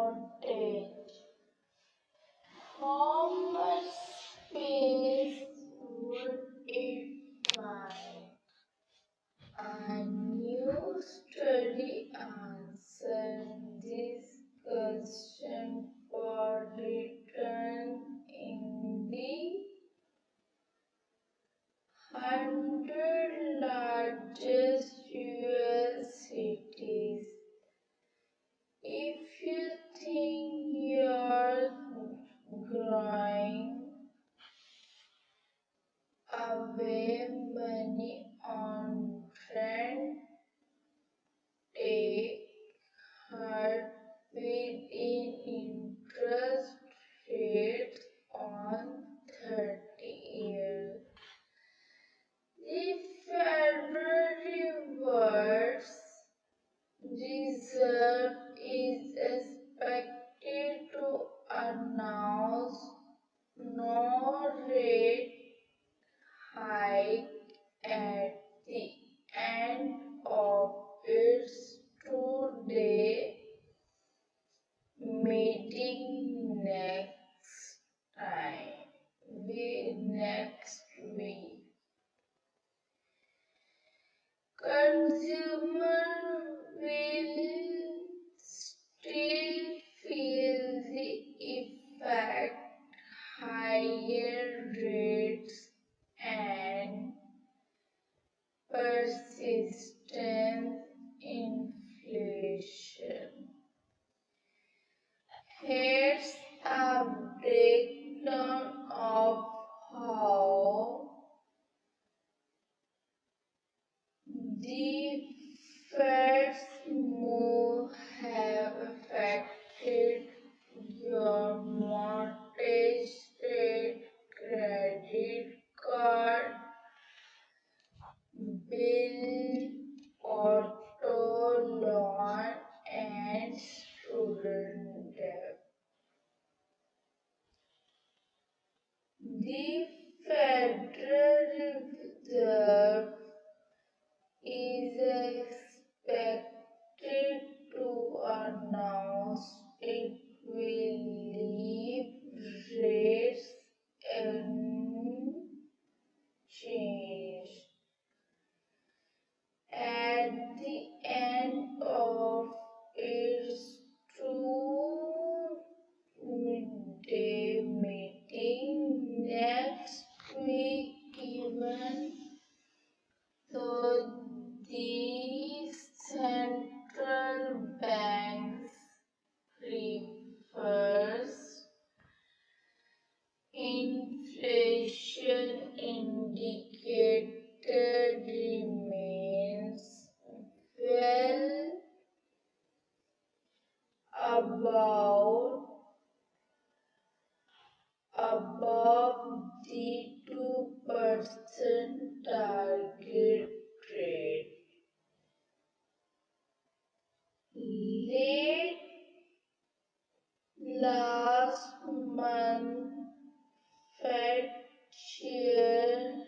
Mortage. How much space would it find? A new study answered this question for return in the 100 largest US cities. If you think you're growing away money on rent, take heart with interest rates on 30 years. The Federal Reserve is expected to announce no rate hike at the end of its two-day meeting next week. Consumers will still feel the effect. Higher rates and persistent inflation. Here's a breakdown of how the Fed's move have affected your mortgage rate, credit card bill, auto loan, and student debt. The Federal Reserve is expected to announce it will leave rates unchanged at the end of its two-day meeting next week, even though the central banks prefers inflation indicator remains well above the 2% target rate. Late last month, Fed Chair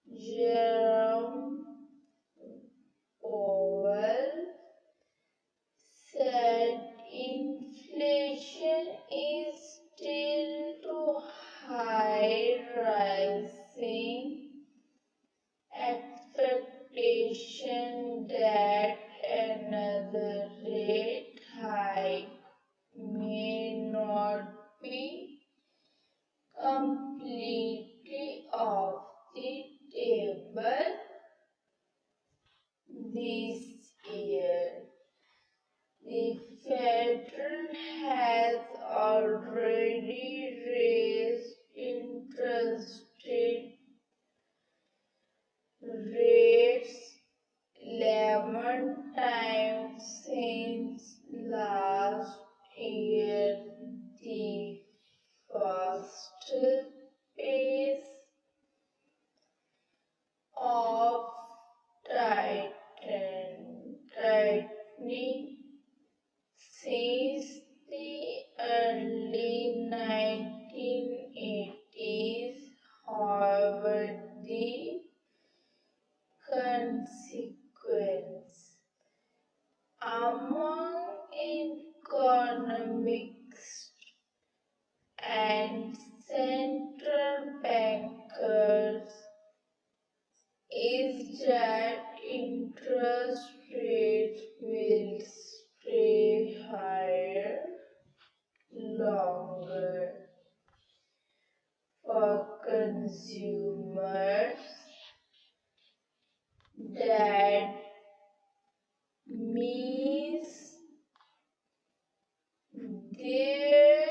Jerome Powell said inflation is still too high, rising expectation that another rate hike may not be completely off the table this year. The Fed economics and central bankers is that interest rates will stay higher longer for consumers. That means there